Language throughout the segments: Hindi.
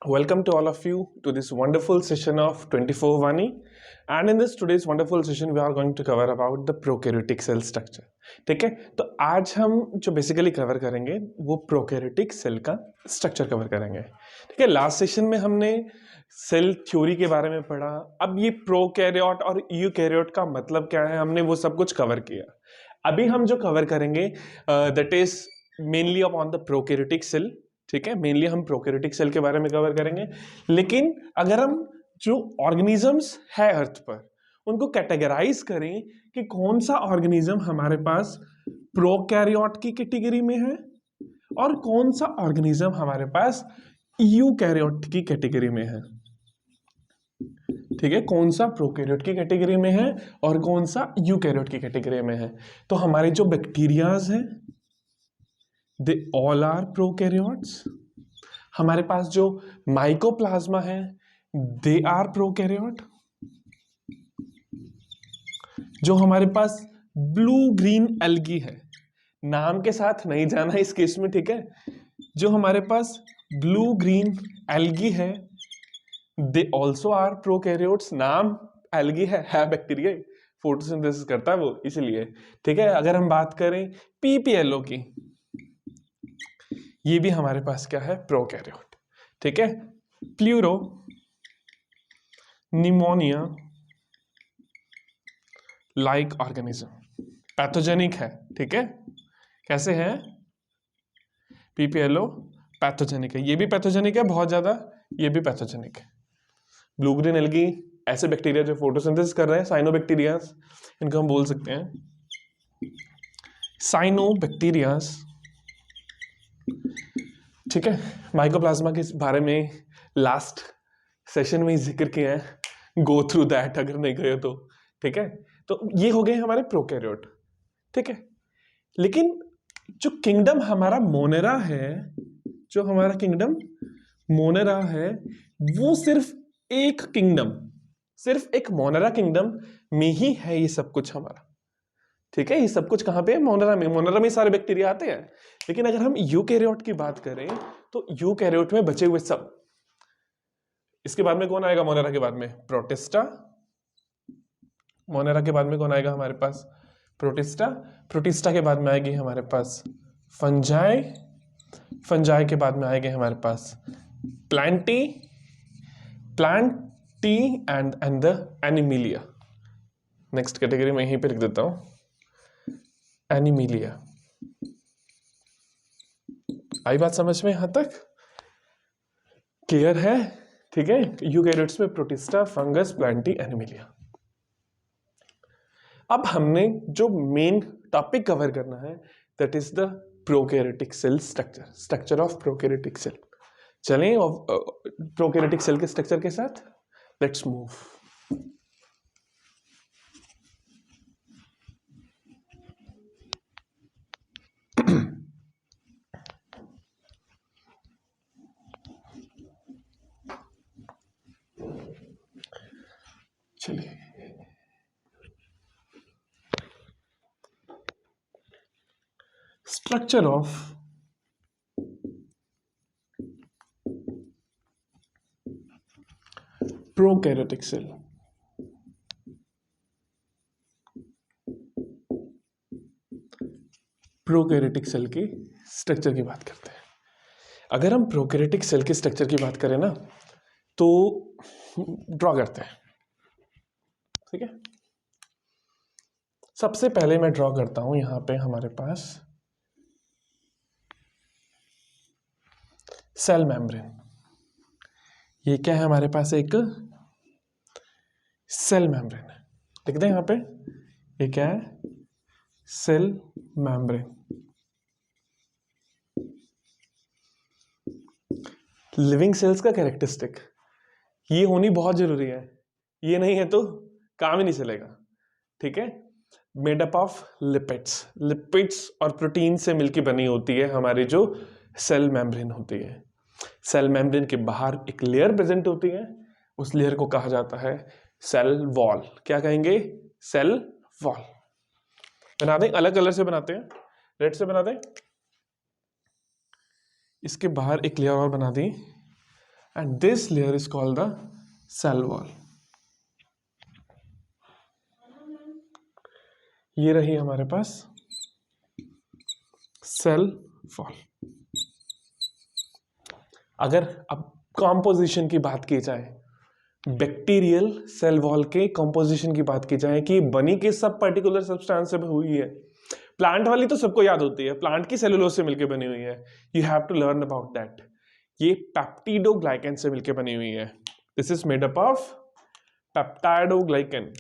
Welcome to all of you to this wonderful session of 24 Vani. And in this today's wonderful session, we are going to cover about the prokaryotic cell structure. ठीक है, तो आज हम जो बेसिकली कवर करेंगे वो प्रोकैरियोटिक सेल का स्ट्रक्चर कवर करेंगे. ठीक है, लास्ट सेशन में हमने सेल थ्योरी के बारे में पढ़ा. अब ये प्रोकैरियोट और यूकैरियोट का मतलब क्या है, हमने वो सब कुछ कवर किया. अभी हम जो कवर करेंगे that is mainly upon the prokaryotic cell. ठीक है, मेनली हम प्रोकैरियोटिक सेल के बारे में कवर करेंगे. लेकिन अगर हम जो ऑर्गेनिजम्स है अर्थ पर उनको कैटेगराइज करें कि कौन सा ऑर्गेनिज्म हमारे पास प्रोकैरियोट की कैटेगरी में है और कौन सा ऑर्गेनिज्म हमारे पास यूकैरियोट की कैटेगरी में है. ठीक है, कौन सा प्रोकैरियोट की कैटेगरी में है और कौन सा यूकैरियोट की कैटेगरी में है. तो हमारे जो बैक्टीरियाज हैं दे ऑल आर प्रोकैरियोट्स. हमारे पास जो माइकोप्लाज्मा है दे आर प्रोकैरियोट. जो हमारे पास ब्लू ग्रीन एल्गी है, नाम के साथ नहीं जाना इस केस में. ठीक है, जो हमारे पास ब्लू ग्रीन एल्गी है दे ऑल्सो आर प्रोकैरियोट्स. नाम एल्गी है बैक्टीरिया, फोटोसिंथेसिस करता है वो, इसलिए. ठीक है, अगर हम बात करें पीपीएलओ की, ये भी हमारे पास क्या है, प्रोकैरियोट. ठीक है, pleuro pneumonia like organism pathogenic है. ठीक है, कैसे है, पीपीएलओ पैथोजेनिक है, ये भी पैथोजेनिक है बहुत ज्यादा, ये भी पैथोजेनिक है. ब्लू ग्रीन एल्गी ऐसे बैक्टीरिया जो फोटोसिंथेसिस कर रहे हैं, साइनोबैक्टीरियाज, इनको हम बोल सकते हैं साइनोबैक्टीरियाज. ठीक है, माइकोप्लाज्मा के बारे में लास्ट सेशन में ही जिक्र किया है, गो थ्रू दैट अगर नहीं गए तो. ठीक है, तो ये हो गए हमारे प्रोकैरियोट. ठीक है, लेकिन जो किंगडम हमारा मोनेरा है, जो हमारा किंगडम मोनेरा है, वो सिर्फ एक किंगडम, सिर्फ एक मोनेरा किंगडम में ही है ये सब कुछ हमारा. ठीक है, ये सब कुछ कहां पे है, मोनेरा में. मोनेरा में सारे बैक्टीरिया आते हैं. लेकिन अगर हम यूकैरियोट की बात करें तो यूकैरियोट में बचे हुए सब, इसके बाद में कौन आएगा मोनेरा के बाद में, प्रोटिस्टा. मोनेरा के बाद में कौन आएगा हमारे पास, प्रोटिस्टा. प्रोटिस्टा के बाद में आएगी हमारे पास फंजाई. फंजाई के बाद में आएंगे हमारे पास plantae. Plantae and the animalia. Next category में यहीं पे लिख देता हूं, एनिमिलिया. आई बात समझ में यहां तक, क्लियर है. ठीक है, यूकैरियोट्स में प्रोटिस्टा, फंगस, प्लांटी, एनिमिलिया. अब हमने जो मेन टॉपिक कवर करना है that is the prokaryotic cell structure, structure of prokaryotic cell. चलें प्रोकैरियोटिक सेल के स्ट्रक्चर के साथ, लेट्स मूव. चलिए, structure of prokaryotic cell. Prokaryotic cell की स्ट्रक्चर की बात करते हैं. अगर हम प्रोकैरियोटिक सेल के स्ट्रक्चर की बात करें ना तो ड्रॉ करते हैं. ठीक है, सबसे पहले मैं ड्रॉ करता हूं यहां पे हमारे पास सेल मेम्ब्रेन. ये क्या है हमारे पास, एक सेल मेम्ब्रेन है. लिख दें यहां पे, ये क्या है, सेल मेम्ब्रेन. लिविंग सेल्स का कैरेक्टरिस्टिक ये होनी बहुत जरूरी है, ये नहीं है तो काम ही नहीं चलेगा. ठीक है, made up of lipids. Lipids और प्रोटीन से मिलकर बनी होती है हमारी जो सेल मेम्ब्रेन होती है. सेल मेम्ब्रेन के बाहर एक लेयर प्रेजेंट होती है, उस लेयर को कहा जाता है सेल वॉल. क्या कहेंगे, सेल वॉल. बना दें, अलग कलर से बनाते हैं, रेड से बना दें. इसके बाहर एक लेयर और बना दी, and this layer is called the cell wall. ये रही हमारे पास सेल वॉल. अगर अब कॉम्पोजिशन की बात की जाए, बैक्टीरियल सेल वॉल के कॉम्पोजिशन की बात की जाए कि बनी किस सब पर्टिकुलर सब्सटेंस से हुई है. प्लांट वाली तो सबको याद होती है, प्लांट की सेलुलोज से मिलकर बनी हुई है. You have to learn about that. ये पेप्टिडोग्लाइकन से मिलकर बनी हुई है. This is made up of peptidoglycan.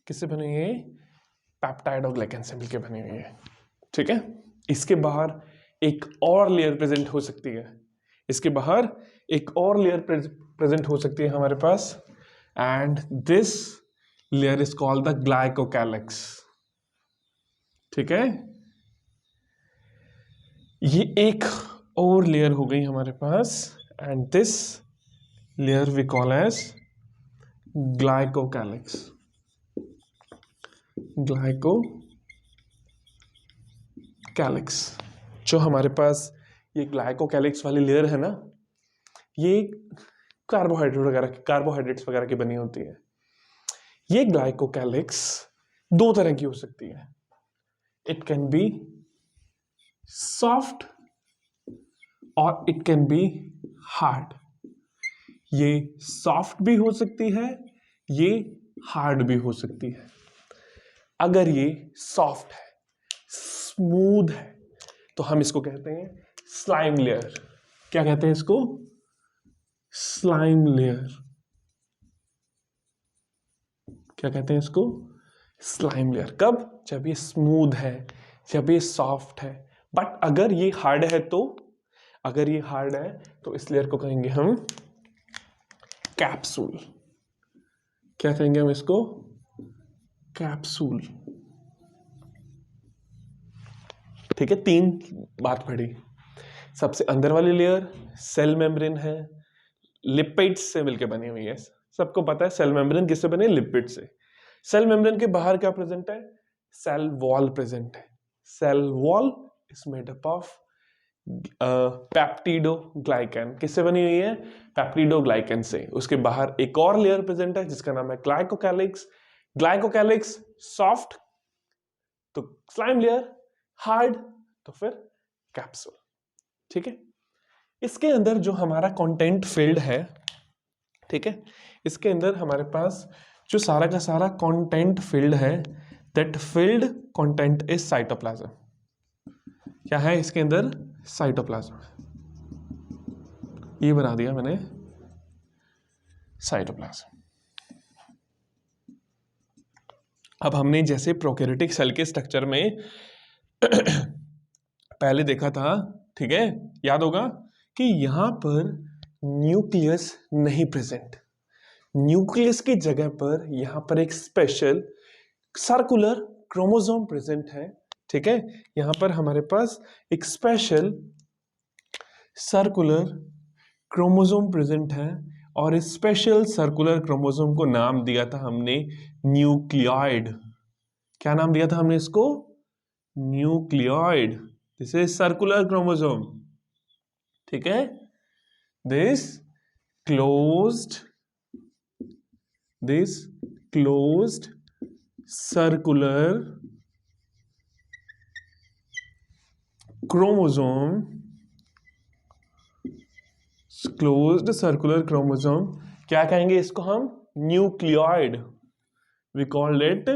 किससे बनी हुई है? पेप्टाइडोग्लाइकन से मिलकर बनी हुई है. ठीक है. इसके बाहर एक और लेयर प्रेजेंट हो सकती है. इसके बाहर एक और लेयर प्रेजेंट हो सकती है हमारे पास, and this layer is called the glycocalyx. ठीक है. ये एक और लेयर हो गई हमारे पास, and this layer we call as glycocalyx. Glycocalyx. जो हमारे पास ये ग्लाइकोकैलिक्स वाली लेयर है ना, ये कार्बोहाइड्रेट्स वगैरह की बनी होती है. ये ग्लाइकोकैलिक्स दो तरह की हो सकती है. इट कैन बी सॉफ्ट और इट कैन बी हार्ड. ये सॉफ्ट भी हो सकती है, ये हार्ड भी हो सकती है. अगर ये सॉफ्ट है, स्मूथ है, तो हम इसको कहते हैं स्लाइम लेयर. क्या कहते हैं इसको? Slime layer. क्या कहते हैं इसको? Slime layer. कब? जब ये स्मूथ है, जब ये सॉफ्ट है. बट अगर ये हार्ड है तो इस लेयर को कहेंगे हम कैप्सूल. क्या कहेंगे हम इसको? कैप्सूल. ठीक है. तीन बात पढ़ी. सबसे अंदर वाली लेयर सेल मेम्ब्रेन है, लिपिड्स से मिलकर बनी हुई है. सबको पता है सेल मेम्ब्रेन किससे बने? लिपिड से. सेल मेम्ब्रेन के बाहर क्या प्रेजेंट है? सेल वॉल प्रेजेंट है. Cell wall is made up of peptidoglycan. किससे बनी हुई है? पेप्टिडोग्लाइकन से. उसके बाहर एक और लेयर प्रेजेंट है जिसका नाम है ग्लाइकोकैलिक्स. ग्लाइकोकैलिक्स सॉफ्ट तो स्लाइम लेयर, हार्ड तो फिर कैप्सूल. ठीक है. इसके अंदर जो हमारा कंटेंट फील्ड है, ठीक है, इसके अंदर हमारे पास जो सारा का सारा कंटेंट फील्ड है, that field content is cytoplasm. क्या है इसके अंदर? साइटोप्लाज्म. ये बना दिया मैंने साइटोप्लाज्म. अब हमने जैसे प्रोकैरियोटिक सेल के स्ट्रक्चर में पहले देखा था, ठीक है, याद होगा कि यहां पर न्यूक्लियस नहीं प्रेजेंट. न्यूक्लियस की जगह पर यहां पर एक स्पेशल सर्कुलर क्रोमोसोम प्रेजेंट है. ठीक है. यहां पर हमारे पास एक स्पेशल सर्कुलर क्रोमोसोम प्रेजेंट है, और इस स्पेशल सर्कुलर क्रोमोसोम को नाम दिया था हमने न्यूक्लियोइड. क्या नाम दिया था हमने इसको? Nucleoid. This is circular chromosome. ठीक है. दिस क्लोज्ड circular chromosome, क्या कहेंगे इसको हम? Nucleoid. We called it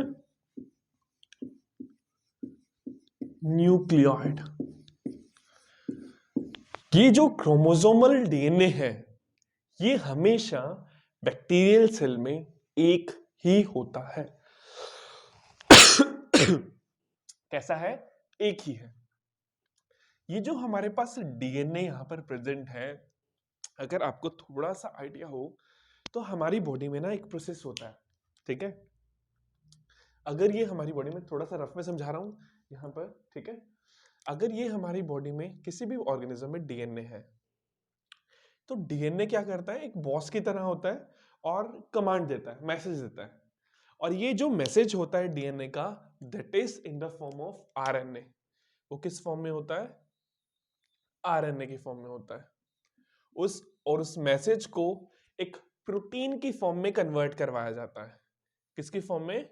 nucleoid. ये जो क्रोमोसोमल डीएनए है, ये हमेशा बैक्टीरियल सेल में एक ही होता है. कैसा है? एक ही है. ये जो हमारे पास डीएनए यहां पर प्रेजेंट है, अगर आपको थोड़ा सा आइडिया हो तो हमारी बॉडी में ना एक प्रोसेस होता है. ठीक है. अगर ये हमारी बॉडी में, थोड़ा सा रफ में समझा रहा हूं यहां पर, ठीक है, अगर ये हमारी बॉडी में किसी भी ऑर्गेनिज्म में डीएनए है, तो डीएनए क्या करता है? एक बॉस की तरह होता है और कमांड देता है, मैसेज देता है. और ये जो मैसेज होता है डीएनए का, that is in the form of RNA. वो किस फॉर्म में होता है? आरएनए की फॉर्म में होता है। उस मैसेज को एक प्रोटीन की फॉर्म में कन्वर्ट करवाया जाता है। किसकी फॉर्म में?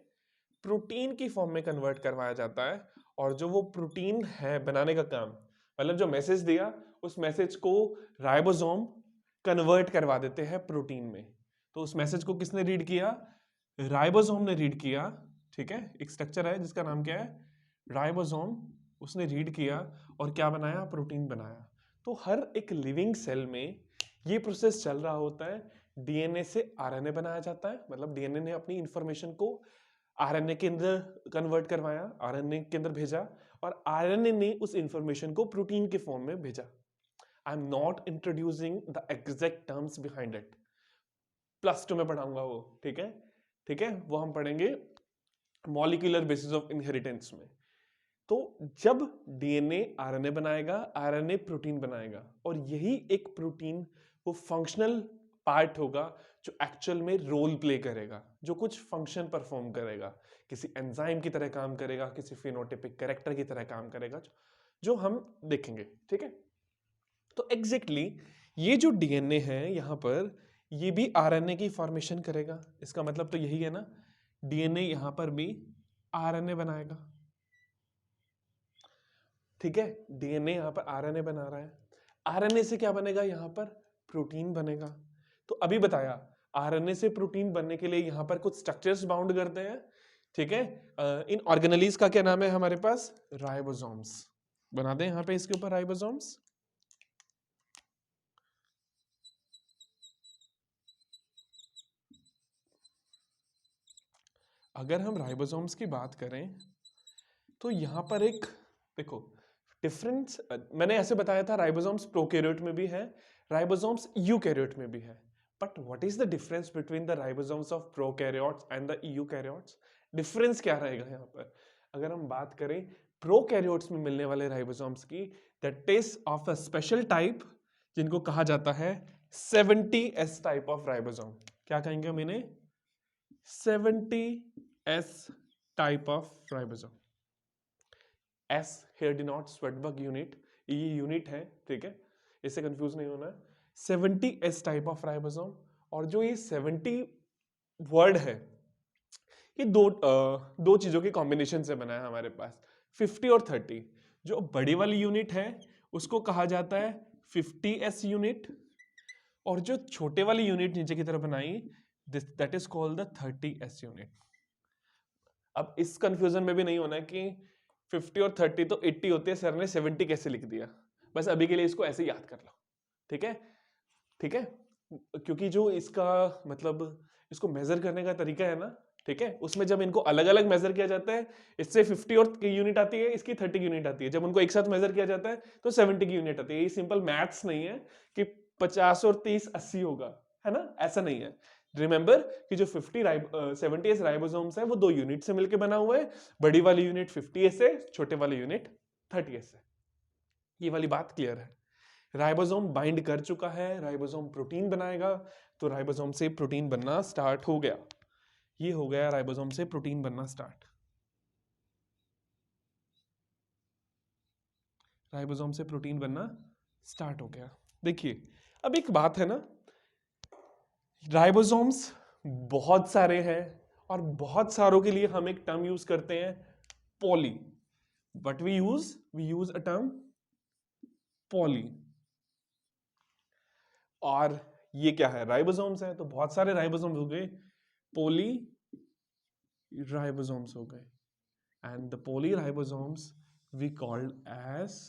प्रोटीन की फॉर्म में कन्वर्ट करवाया जाता है। और जो वो प्रोटीन है बनाने का काम, मतलब जो मैसेज दिया उस मैसेज को राइबोसोम कन्वर्ट करवा देते हैं प्रोटीन में। तो उस मैसेज को किसने रीड किया? राइबोसोम ने रीड किया। ठीक है, एक स्ट्रक्चर है जिसका नाम क्या है? राइबोसोम। उसने रीड किया और क्या बनाया? प्रोटीन बनाया। तो हर एक लिविंग सेल में ये प्रोसेस चल रहा होता है। डीएनए से आरएनए बनाया जाता है, मतलब डीएनए ने अपनी इंफॉर्मेशन को आरएनए के अंदर कन्वर्ट करवाया, आरएनए के अंदर भेजा, और आरएनए ने उस इंफॉर्मेशन को प्रोटीन के फॉर्म में भेजा। I am not introducing the exact terms behind it, +2 में पढ़ाऊंगा वो। ठीक है, ठीक है, वो हम पढ़ेंगे मॉलिक्यूलर बेसिस ऑफ इनहेरिटेंस में। तो जब डीएनए आरएनए बनाएगा, आरएनए प्रोटीन बनाएगा, और यही एक प्रोटीन वो फंक्शनल पार्ट होगा जो एक्चुअल में रोल प्ले करेगा, जो कुछ फंक्शन परफॉर्म करेगा, किसी एंजाइम की तरह काम करेगा, किसी फिनोटाइपिक कैरेक्टर की तरह काम करेगा, जो हम देखेंगे। ठीक है, तो एग्जैक्टली ये जो डीएनए है यहां पर, ये भी आरएनए की फॉर्मेशन करेगा। इसका मतलब तो यही है ना, डीएनए यहां पर भी आरएनए बनाएगा। ठीक है, डीएनए यहां पर आरएनए बना रहा है। आरएनए से क्या बनेगा? यहां पर प्रोटीन बनेगा। तो अभी बताया आरएनए से प्रोटीन बनने के लिए यहां पर कुछ स्ट्रक्चर्स बाउंड करते हैं। ठीक है, इन ऑर्गेनेलीज का क्या नाम है हमारे पास? राइबोसोम्स। बना दें यहां पे इसके ऊपर राइबोसोम्स। अगर हम राइबोसोम्स की बात करें तो यहां पर एक देखो डिफरेंस, मैंने ऐसे बताया था राइबोसोम्स प्रोकैरियोट में भी है, राइबोसोम्स यूकैरियोट में भी है। But what is the difference between the ribosomes of prokaryotes and the eukaryotes? Difference क्या रहेगा यहाँ पर? अगर हम बात करें प्रोकैरियोट्स में मिलने वाले राइबोसोम्स की, that is of a special type जिनको कहा जाता है 70S टाइप ऑफ राइबोसोम। क्या कहेंगे हम इन्हें? 70S type of ribosome. S here denotes Swedberg unit, ये यूनिट है। ठीक है, इससे कंफ्यूज नहीं होना है। 70S type of ribosome. और जो ये 70 वर्ड है, ये दो चीजों के कॉम्बिनेशन से बना है हमारे पास, 50 और 30। जो बड़ी वाली यूनिट है उसको कहा जाता है 50S यूनिट, और जो छोटे वाली यूनिट नीचे की तरफ बनाई, that is called the 30S unit. अब इस कंफ्यूजन में भी नहीं होना कि 50 और 30 तो 80 होते हैं, सर ने 70 कैसे लिख दिया? बस अभी के लिए इसको ऐसे याद कर लो। ठीक है, ठीक है, क्योंकि जो इसका मतलब इसको मेजर करने का तरीका है ना, ठीक है, उसमें जब इनको अलग अलग मेजर किया जाता है, इससे 50 और की यूनिट आती है, इसकी 30 की यूनिट आती है। जब उनको एक साथ मेजर किया जाता है तो 70 की यूनिट आती है। ये सिंपल मैथ्स नहीं है कि 50 और 30 80 होगा, है ना, ऐसा नहीं है। रिमेंबर कि जो 70S राइबोसोम्स है वो दो यूनिट से मिलकर बना हुआ है। बड़ी वाली यूनिट 50S है, छोटे वाली यूनिट 30S है। ये वाली बात क्लियर है? राइबोसोम बाइंड कर चुका है, राइबोसोम प्रोटीन बनाएगा, तो राइबोसोम से प्रोटीन बनना स्टार्ट हो गया। ये हो गया राइबोसोम से प्रोटीन बनना स्टार्ट। राइबोसोम से प्रोटीन बनना स्टार्ट हो गया। देखिए अब एक बात है ना, राइबोसोम्स बहुत सारे हैं, और बहुत सारों के लिए हम एक टर्म यूज करते हैं, poly. But we use a term poly. और ये क्या है? राइबोसोम्स है, तो बहुत सारे राइबोसोम्स हो गए, पॉली राइबोसोम्स हो गए। And the poly ribosomes we called as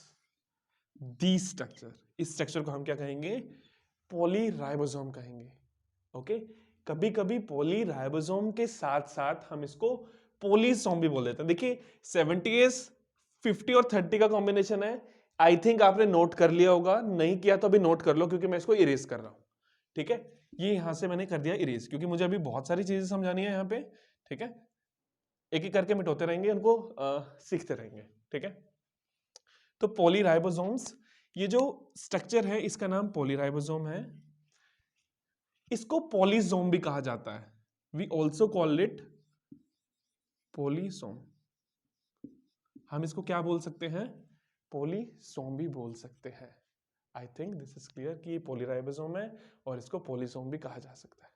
the structure. इस स्ट्रक्चर को हम क्या कहेंगे? पॉली राइबोसोम कहेंगे। ओके, कभी कभी पॉली राइबोसोम के साथ साथ हम इसको पॉलीसोम भी बोल देते हैं। देखिए 70S 50 और 30 का कॉम्बिनेशन है। आई थिंक आपने नोट कर लिया होगा, नहीं किया तो अभी नोट कर लो, क्योंकि मैं इसको इरेज कर रहा हूं। ठीक है, ये यहां से मैंने कर दिया इरेज, क्योंकि मुझे अभी बहुत सारी चीजें समझानी है यहाँ पे। ठीक है, एक एक करके मिटाते रहेंगे उनको, सीखते रहेंगे। ठीक है, तो पॉलीराइबोसोम्स, ये जो स्ट्रक्चर है इसका नाम पॉलीराइबोसोम है। इसको पॉलीसोम भी कहा जाता है। We also call it polysome. हम इसको क्या बोल सकते हैं, पॉलीसोम भी बोल सकते हैं। I think this is clear कि ये पॉलीराइबोसोम है और इसको पॉलीसोम भी कहा जा सकता है।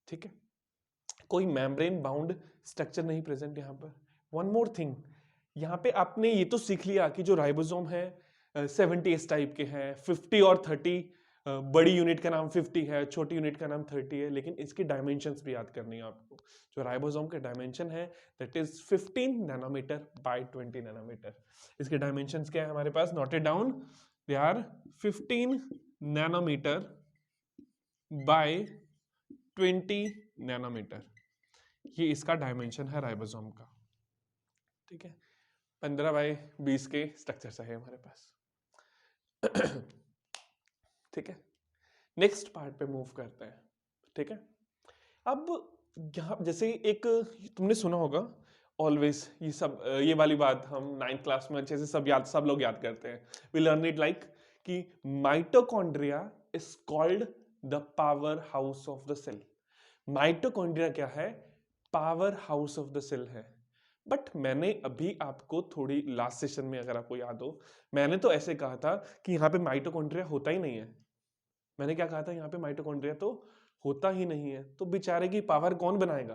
ठीक है, कोई मेम्ब्रेन बाउंड स्ट्रक्चर नहीं प्रेजेंट यहाँ पर। वन मोर थिंग, यहाँ पे आपने ये तो सीख लिया कि जो राइबोसोम है 70 इस टाइप के हैं, 50 और 30, बड़ी यूनिट का नाम 50 है, छोटी यूनिट का नाम 30 है, लेकिन इसकी डायमेंशंस भी याद करनी है आपको। जो राइबोसोम के डायमेंशन है that is 15 nanometre by 20 nanometre. इसके डायमेंशंस क्या है हमारे पास, noted down, they are 15 nanometre by 20 nanometre. ये इसका डायमेंशन है राइबोसोम का। ठीक है, 15 बाय 20 के स्ट्रक्चर है हमारे पास। ठीक है, नेक्स्ट पार्ट पे मूव करते हैं। ठीक है, अब यहाँ जैसे एक तुमने सुना होगा ऑलवेज, ये वाली बात हम 9th क्लास में अच्छे से सब लोग याद करते हैं। वी लर्न इट लाइक कि mitochondria is called the power house of the cell. Mitochondria क्या है, power house of the cell है। बट मैंने अभी आपको थोड़ी लास्ट सेशन में अगर आपको याद हो, मैंने तो ऐसे कहा था कि यहाँ पे माइटोकॉन्ड्रिया होता ही नहीं है। मैंने क्या कहा था, यहाँ पे माइटोकॉन्ड्रिया तो होता ही नहीं है। तो बेचारे की पावर कौन बनाएगा,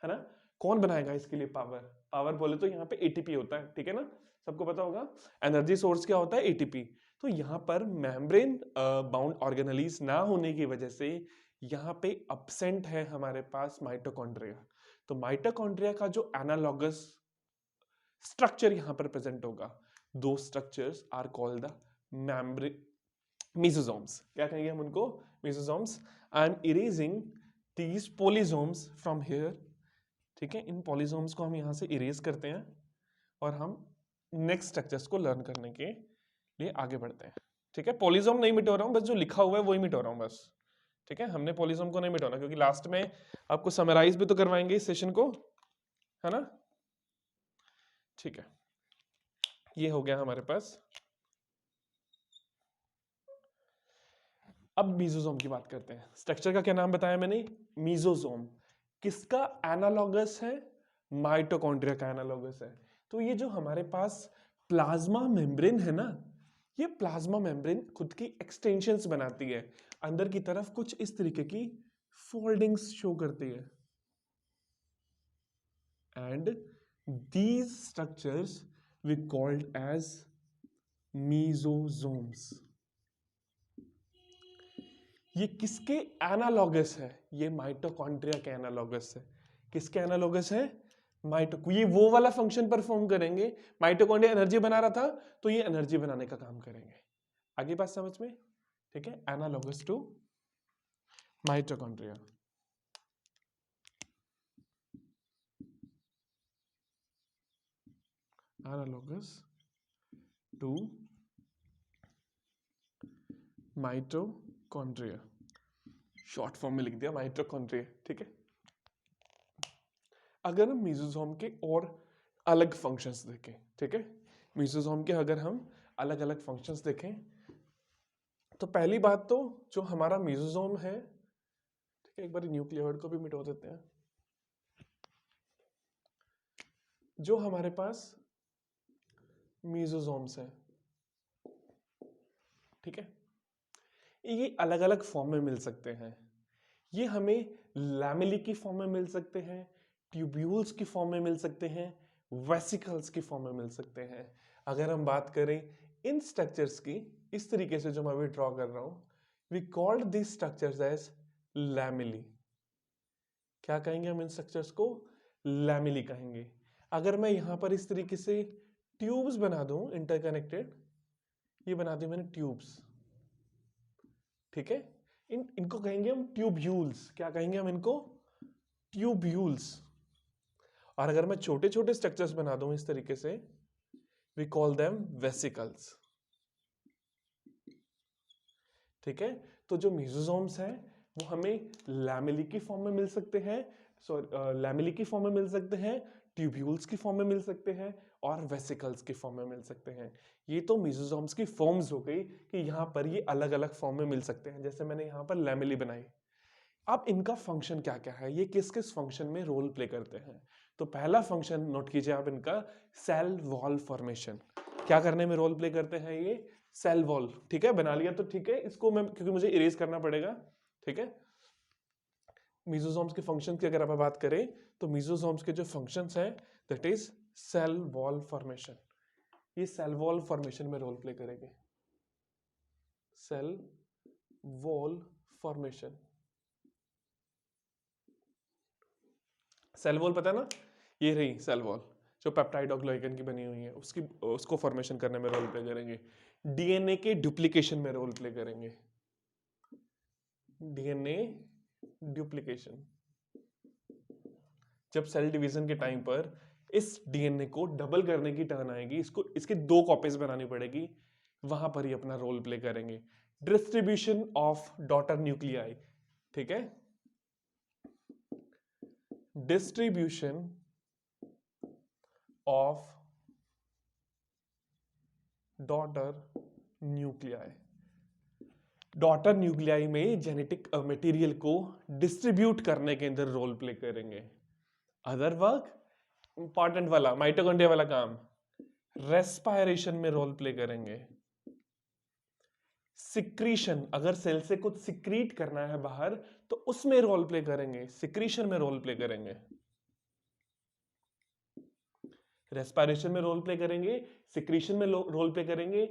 है ना, कौन बनाएगा इसके लिए पावर। पावर बोले तो यहाँ पे एटीपी होता है, ठीक है ना, सबको पता होगा। एनर्जी सोर्स क्या होता है, एटीपी। तो यहाँ पर मेम्ब्रेन बाउंड ऑर्गेनेलीज ना होने की वजह से यहाँ पे अब्सेंट है हमारे पास माइटोकॉन्ड्रिया। तो माइटोकॉन्ड्रिया का जो एनालॉगस स्ट्रक्चर यहाँ पर प्रेजेंट होगा, दो structures are called the membrane mesosomes. क्या कहेंगे हम उनको, mesosomes. I am erasing these polysomes from here. ठीक है, इन पॉलीसोम्स को हम यहां से इरेज करते हैं और हम नेक्स्ट स्ट्रक्चर्स को लर्न करने के लिए आगे बढ़ते हैं। ठीक है, पॉलीसोम नहीं मिटा रहा हूं, बस जो लिखा हुआ है वही मिटा रहा हूं बस। ठीक है, हमने पॉलीसोम को नहीं मिटाना, क्योंकि लास्ट में आपको समराइज भी तो करवाएंगे इस सेशन को, है ना। ठीक है, ये हो गया हमारे पास। अब मीजोसोम की बात करते हैं। स्ट्रक्चर का क्या नाम बताया मैंने, मीजोसोम। किसका एनालॉगस है, माइटोकॉन्ड्रिया का एनालॉगस है। तो ये जो हमारे पास प्लाज्मा मेम्ब्रेन है ना, ये प्लाज्मा मेम्ब्रेन खुद की एक्सटेंशंस बनाती है, अंदर की तरफ कुछ इस तरीके की फोल्डिंग्स शो करती है। And these structures we called as mesosomes. ये किसके एनालॉगस है, ये माइटोकॉन्ड्रिया के एनालॉगस है। किसके एनालॉगस है, ये वो वाला फंक्शन परफॉर्म करेंगे। माइटोकॉन्ड्रिया एनर्जी बना रहा था, तो ये एनर्जी बनाने का काम करेंगे। आगे बात समझ में, ठीक है, analogous to mitochondria. Analogous to mitochondria, short form में लिख दिया माइटोकॉन्ड्रिया। ठीक है, अगर हम मेसोसोम के और अलग फंक्शंस देखें, ठीक है, मेसोसोम के अगर हम अलग अलग फंक्शंस देखें, तो पहली बात तो जो हमारा मेसोसोम है, ठीक है, एक बार न्यूक्लियोइड को भी मिटा देते हैं। जो हमारे पास मेसोसोम्स है, ठीक है, ये अलग अलग फॉर्म में मिल सकते हैं। ये हमें लैमेली की फॉर्म में मिल सकते हैं, ट्यूब्यूल्स की फॉर्म में मिल सकते हैं, वेसिकल्स की फॉर्म में मिल सकते हैं। अगर हम बात करें इन स्ट्रक्चर्स की, इस तरीके से जो मैं अभी ड्रॉ कर रहा हूं, we called this structures as lamellae. क्या कहेंगे हम इन स्ट्रक्चर्स को, लैमेली कहेंगे। अगर मैं यहां पर इस तरीके से ट्यूब्स बना दूं इंटरकनेक्टेड, ये बना दी मैंने ट्यूब्स, ठीक है, इनको कहेंगे हम ट्यूब्यूल्स। क्या कहेंगे हम इनको, ट्यूब्यूल्स। और अगर मैं छोटे छोटे स्ट्रक्चर्स बना दूं इस तरीके से, वी कॉल देम वेसिकल्स। ठीक है, तो जो मेसोसोम्स हैं वो हमें लैमेली की फॉर्म में मिल सकते हैं, लैमेली की फॉर्म में मिल सकते हैं, ट्यूब्यूल्स की फॉर्म में मिल सकते हैं, और वेसिकल्स की फॉर्म में मिल सकते हैं। ये तो मेसोसोम्स की फॉर्म्स हो गई कि यहां पर ये अलग अलग फॉर्म में मिल सकते हैं। जैसे मैंने यहां पर लैमेली बनाई। अब इनका फंक्शन क्या क्या है, ये किस किस फंक्शन में रोल प्ले करते हैं। तो पहला फंक्शन नोट कीजिए आप इनका, सेल वॉल फॉर्मेशन। क्या करने में रोल प्ले करते हैं ये, सेल वॉल। ठीक है, बना लिया तो ठीक है, इसको मैं क्योंकि मुझे इरेज करना पड़ेगा। ठीक है, मीजोसोम्स के फंक्शन की अगर आप बात करें तो मीजोसोम्स के जो फंक्शंस हैं that is cell wall formation. ये सेल वॉल फॉर्मेशन में रोल प्ले करेंगे, cell wall formation. Cell wall पता है ना, ये रही सेल वॉल जो पेप्टाइड और ग्लाइकन की बनी हुई है, उसको फॉर्मेशन करने में रोल प्ले करेंगे। डीएनए के डुप्लीकेशन में रोल प्ले करेंगे, डीएनए डुप्लीकेशन। जब सेल डिवीजन के टाइम पर इस डीएनए को डबल करने की टर्न आएगी, इसको इसके 2 कॉपीज बनानी पड़ेगी, वहां पर ही अपना रोल प्ले करेंगे। Distribution of daughter nuclei. ठीक है, distribution of daughter nuclei. Daughter nuclei में जेनेटिक मटेरियल को डिस्ट्रीब्यूट करने के अंदर रोल प्ले करेंगे। अदर वर्क, इंपॉर्टेंट वाला माइटोकॉन्ड्रिया वाला काम, रेस्पायरेशन में रोल प्ले करेंगे। सिक्रीशन, अगर सेल से कुछ सिक्रीट करना है बाहर तो उसमें रोल प्ले करेंगे, सिक्रीशन में रोल प्ले करेंगे। रेस्पायरेशन में रोल प्ले करेंगे, सिक्रीशन में रोल प्ले करेंगे।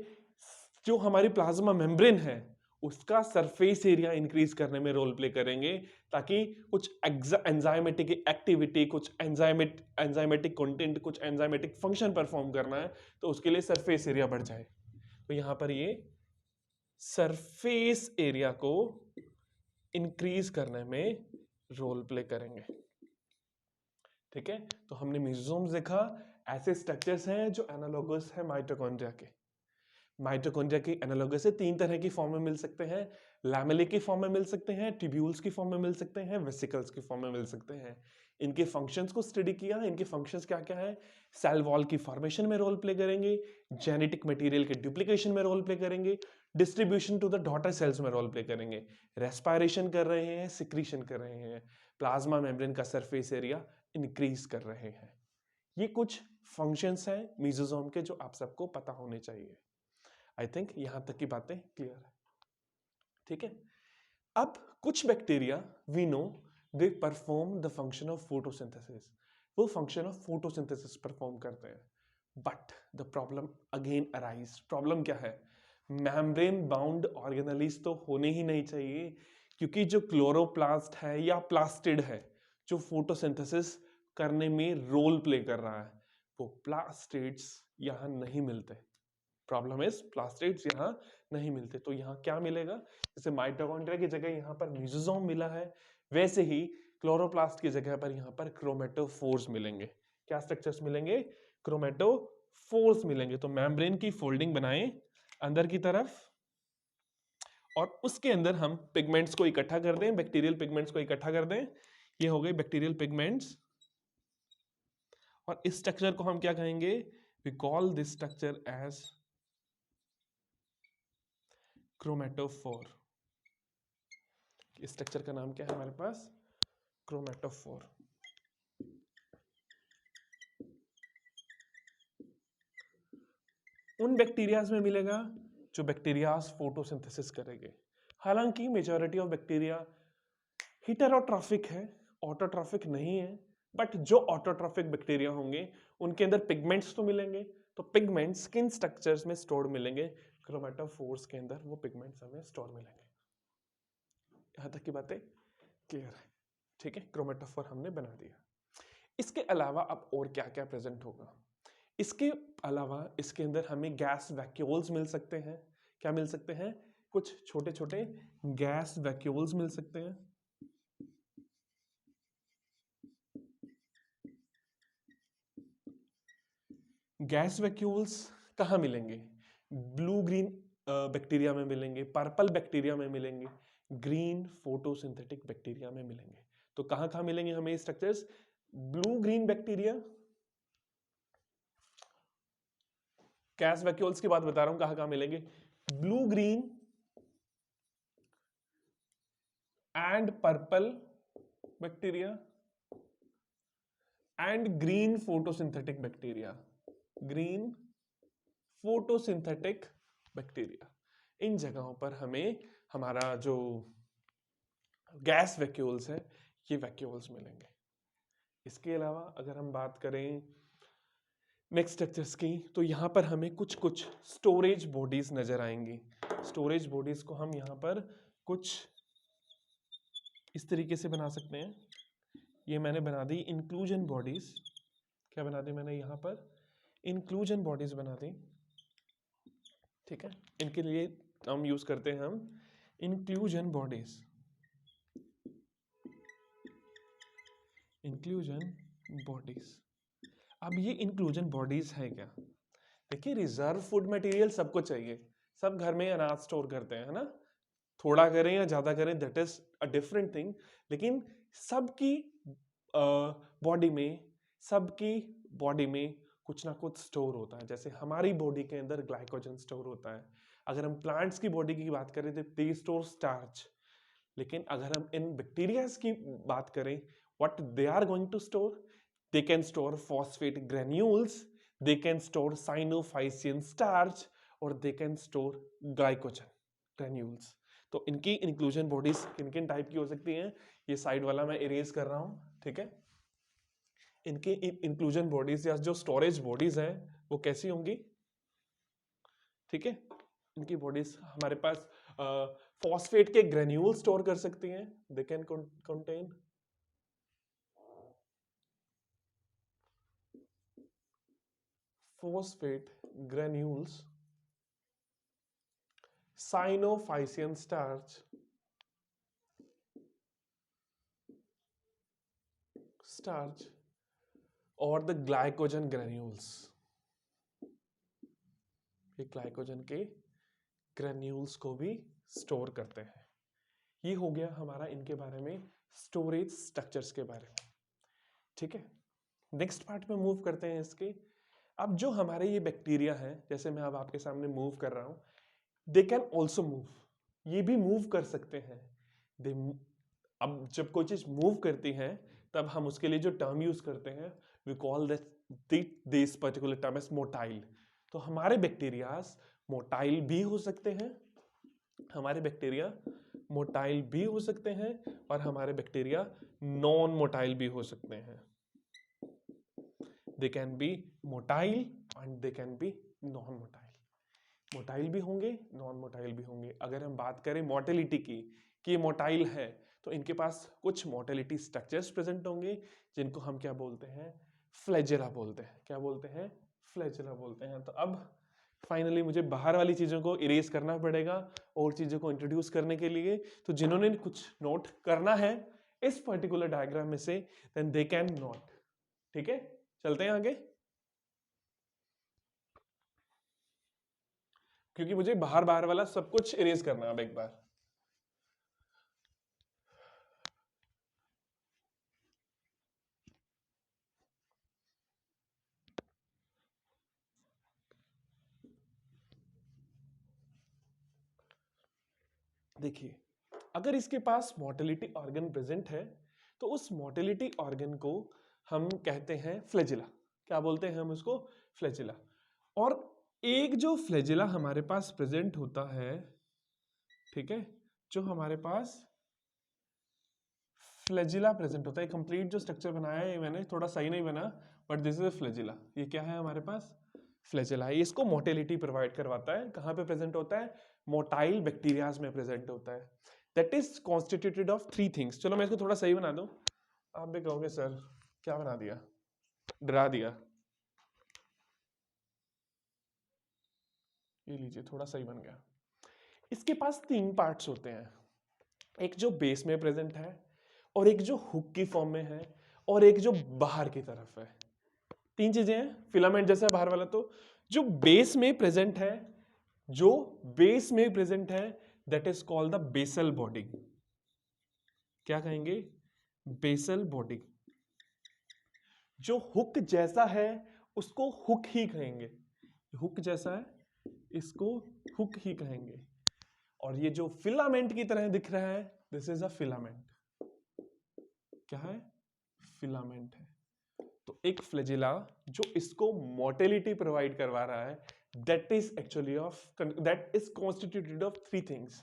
जो हमारी प्लाज्मा मेम्ब्रेन है उसका सरफेस एरिया इंक्रीज करने में रोल प्ले करेंगे, ताकि कुछ एंजाइमेटिक एक्टिविटी, कुछ एंजाइमेटिक कंटेंट, कुछ एंजाइमेटिक फंक्शन परफॉर्म करना है तो उसके लिए सरफेस एरिया बढ़ जाए। तो यहां पर ये सरफेस एरिया को इंक्रीज करने में रोल प्ले करेंगे। ठीक है, तो हमने मेसोसोम्स देखा, ऐसे स्ट्रक्चर्स हैं जो एनालोगस है माइटोकॉन्ड्रिया के। माइटोकॉन्ड्रिया की एनालोगस से 3 तरह की फॉर्म में मिल सकते हैं, लैमेले की फॉर्म में मिल सकते हैं, ट्यूब्यूल्स की फॉर्म में मिल सकते हैं, वेसिकल्स की फॉर्म में मिल सकते हैं। इनके फंक्शंस को स्टडी किया, इनके फंक्शंस क्या क्या है, सेल वॉल की फॉर्मेशन में रोल प्ले करेंगे, जेनेटिक मटेरियल के डुप्लीकेशन में रोल प्ले करेंगे, distribution to the daughter cells में रोल प्ले करेंगे, रेस्पायरेशन कर रहे हैं, सिक्रीशन कर रहे हैं, प्लाज्मा मेम्ब्रेन का सरफेस एरिया इंक्रीज कर रहे हैं। ये कुछ फंक्शंस हैं मेसोसोम के जो आप सबको पता होने चाहिए। आई थिंक यहां तक की बातें क्लियर है। ठीक है, अब कुछ bacteria we know they perform the function of photosynthesis, वो फंक्शन ऑफ फोटोसिंथेसिस परफॉर्म करते हैं। But the problem again arise, problem क्या है, मेम्ब्रेन बाउंड ऑर्गेनेलिज तो होने ही नहीं चाहिए, क्योंकि जो क्लोरोप्लास्ट है या प्लास्टिड है जो फोटोसिंथेसिस करने में रोल प्ले कर रहा है, वो प्लास्टिड्स यहां नहीं मिलते। प्रॉब्लम इज प्लास्टिड्स यहां नहीं मिलते। तो यहां क्या मिलेगा, जैसे माइटोकॉन्ड्रिया की जगह यहां पर मेसोसोम मिला है, वैसे ही क्लोरोप्लास्ट की जगह पर यहां पर क्रोमेटोफोर्स मिलेंगे। क्या स्ट्रक्चर्स मिलेंगे, क्रोमेटोफोर्स मिलेंगे। तो मेम्ब्रेन की फोल्डिंग बनाएं अंदर की तरफ, और उसके अंदर हम पिगमेंट्स को इकट्ठा कर दें, बैक्टीरियल पिगमेंट्स को इकट्ठा कर दें। ये हो गए बैक्टीरियल पिगमेंट्स, और इस स्ट्रक्चर को हम क्या कहेंगे, we call this structure as chromatophore. इस स्ट्रक्चर का नाम क्या है हमारे पास, क्रोमेटोफोर। उन बैक्टीरियाज में मिलेगा जो बैक्टीरियाज फोटोसिंथेसिस करेंगे। हालांकि मेजॉरिटी ऑफ बैक्टीरिया हेटेरोट्रॉफिक है, ऑटोट्रॉफिक नहीं है, बट जो ऑटोट्रॉफिक बैक्टीरिया होंगे उनके अंदर पिगमेंट्स तो मिलेंगे, तो पिगमेंट्स किन स्ट्रक्चर्स में स्टोर मिलेंगे, क्रोमेटोफोर्स के अंदर वो पिगमेंट्स हमें स्टोर मिलेंगे। यहां तक की बातें क्लियर है। ठीक है, क्रोमेटोफोर हमने बना दिया। इसके अलावा अब और क्या क्या प्रेजेंट होगा, इसके अलावा इसके अंदर हमें गैस वैक्यूल्स मिल सकते हैं। क्या मिल सकते हैं, कुछ छोटे छोटे गैस वैक्यूल्स मिल सकते हैं। गैस वैक्यूल्स कहाँ मिलेंगे, ब्लू ग्रीन बैक्टीरिया में मिलेंगे, पर्पल बैक्टीरिया में मिलेंगे, ग्रीन फोटोसिंथेटिक बैक्टीरिया में मिलेंगे। तो कहां कहां मिलेंगे हमें structures, blue green bacteria, gas vacuoles की बात बता रहा हूं कहां कहां मिलेंगे, blue green and purple bacteria, and green photosynthetic bacteria, green photosynthetic bacteria. इन जगहों पर हमें हमारा जो गैस वैक्यूल्स है ये वैक्यूल्स मिलेंगे। इसके अलावा अगर हम बात करें नेक्स्ट स्ट्रक्चर्स की, तो यहाँ पर हमें कुछ कुछ स्टोरेज बॉडीज नजर आएंगी। स्टोरेज बॉडीज को हम यहाँ पर कुछ इस तरीके से बना सकते हैं। ये मैंने बना दी इंक्लूजन बॉडीज। क्या बना दी मैंने यहाँ पर? इंक्लूजन बॉडीज बना दी। ठीक है, इनके लिए हम यूज करते हैं हम इंक्लूजन बॉडीज। Inclusion bodies. अब ये इंक्लूजन बॉडीज है क्या? देखिए, रिजर्व फूड मटेरियल सबको चाहिए, सब घर में अनाज स्टोर करते हैं, है ना? थोड़ा करें या ज्यादा करें, that is a different thing. लेकिन सबकी बॉडी में कुछ ना कुछ स्टोर होता है। जैसे हमारी बॉडी के अंदर ग्लाइकोजन स्टोर होता है। अगर हम प्लांट्स की बॉडी की बात करें तो दे स्टोर स्टार्च। लेकिन अगर हम इन बैक्टीरियाज की बात करें, what they are going to store? They can store phosphate granules, they can store cyanophycean starch, और they can store glycogen granules. तो इनकी इंक्लूजन बॉडीज किन किन टाइप की हो सकती हैं, ये साइड वाला मैं इरेज कर रहा हूं। ठीक है, इनकी इंक्लूजन बॉडीज या जो स्टोरेज बॉडीज हैं वो कैसी होंगी? ठीक है, इनकी बॉडीज हमारे पास फॉस्फेट के ग्रेन्यूल स्टोर कर सकती हैं। They can contain phosphate granules, cyanophycean starch और द ग्लाइकोजन ग्रेन्यूल्स। ये ग्लाइकोजन के ग्रेन्यूल्स को भी स्टोर करते हैं। ये हो गया हमारा इनके बारे में स्टोरेज स्ट्रक्चर्स के बारे में। ठीक है, नेक्स्ट पार्ट में मूव करते हैं इसके। अब जो हमारे ये बैक्टीरिया हैं, जैसे मैं अब आपके सामने मूव कर रहा हूं, दे कैन ऑल्सो मूव, ये भी मूव कर सकते हैं। दे अब जब कोई चीज मूव करती है तब हम उसके लिए जो टर्म यूज करते हैं, we call this particular term as motile. तो हमारे बैक्टीरियाज मोटाइल भी हो सकते हैं, हमारे बैक्टीरिया मोटाइल भी हो सकते हैं, और हमारे बैक्टीरिया नॉन मोटाइल भी हो सकते हैं। They can be motile and they can be non motile. Motile भी होंगे, नॉन मोटाइल भी होंगे। अगर हम बात करें मोटिलिटी की, कि मोटाइल है, तो इनके पास कुछ मोटिलिटी स्ट्रक्चर्स प्रेजेंट होंगे, जिनको हम क्या बोलते हैं? फ्लैजेला बोलते हैं। क्या बोलते हैं? फ्लैजेला बोलते हैं। तो अब फाइनली मुझे बाहर वाली चीजों को इरेज करना पड़ेगा और चीजों को इंट्रोड्यूस करने के लिए। तो जिन्होंने कुछ नोट करना है इस पर्टिकुलर डायग्राम में से, देन दे कैन नोट। ठीक है, चलते हैं आगे, क्योंकि मुझे बाहर बाहर वाला सब कुछ इरेज करना है अब एक बार। देखिए, अगर इसके पास मोटिलिटी ऑर्गन प्रेजेंट है, तो उस मोटिलिटी ऑर्गन को हम कहते हैं फ्लैजिला। क्या बोलते हैं हम उसको? फ्लैजिला। और एक जो फ्लैजिला हमारे पास प्रेजेंट होता है, ठीक है, जो हमारे पास फ्लैजिला प्रेजेंट होता है, कंप्लीट जो स्ट्रक्चर बनाया है मैंने, थोड़ा सही नहीं बना, बट दिस इज फ्लैजिला। ये क्या है हमारे पास? फ्लैजिला है। इसको मोटिलिटी प्रोवाइड करवाता है। कहां पे प्रेजेंट होता है? मोटाइल बैक्टीरियाज में प्रेजेंट होता है। That is constituted of 3 things. चलो मैं इसको थोड़ा सही बना दूं। आप भी कहोगे सर क्या बना दिया, डरा दिया। ये लीजिए, थोड़ा सही बन गया। इसके पास 3 पार्ट्स होते हैं, एक जो बेस में प्रेजेंट है, और एक जो हुक की फॉर्म में है, और एक जो बाहर की तरफ है। 3 चीजें हैं, फिलामेंट जैसा बाहर वाला। तो जो बेस में प्रेजेंट है, जो बेस में प्रेजेंट है, that is called the basal body. क्या कहेंगे? Basal body. जो हुक जैसा है उसको हुक ही कहेंगे। हुक जैसा है इसको हुक ही कहेंगे। और ये जो फिलामेंट की तरह दिख रहा है, दिस इज अ फिलामेंट। क्या है? फिलामेंट है। तो एक फ्लैजिला जो इसको मोटिलिटी प्रोवाइड करवा रहा है, that is constituted of three things.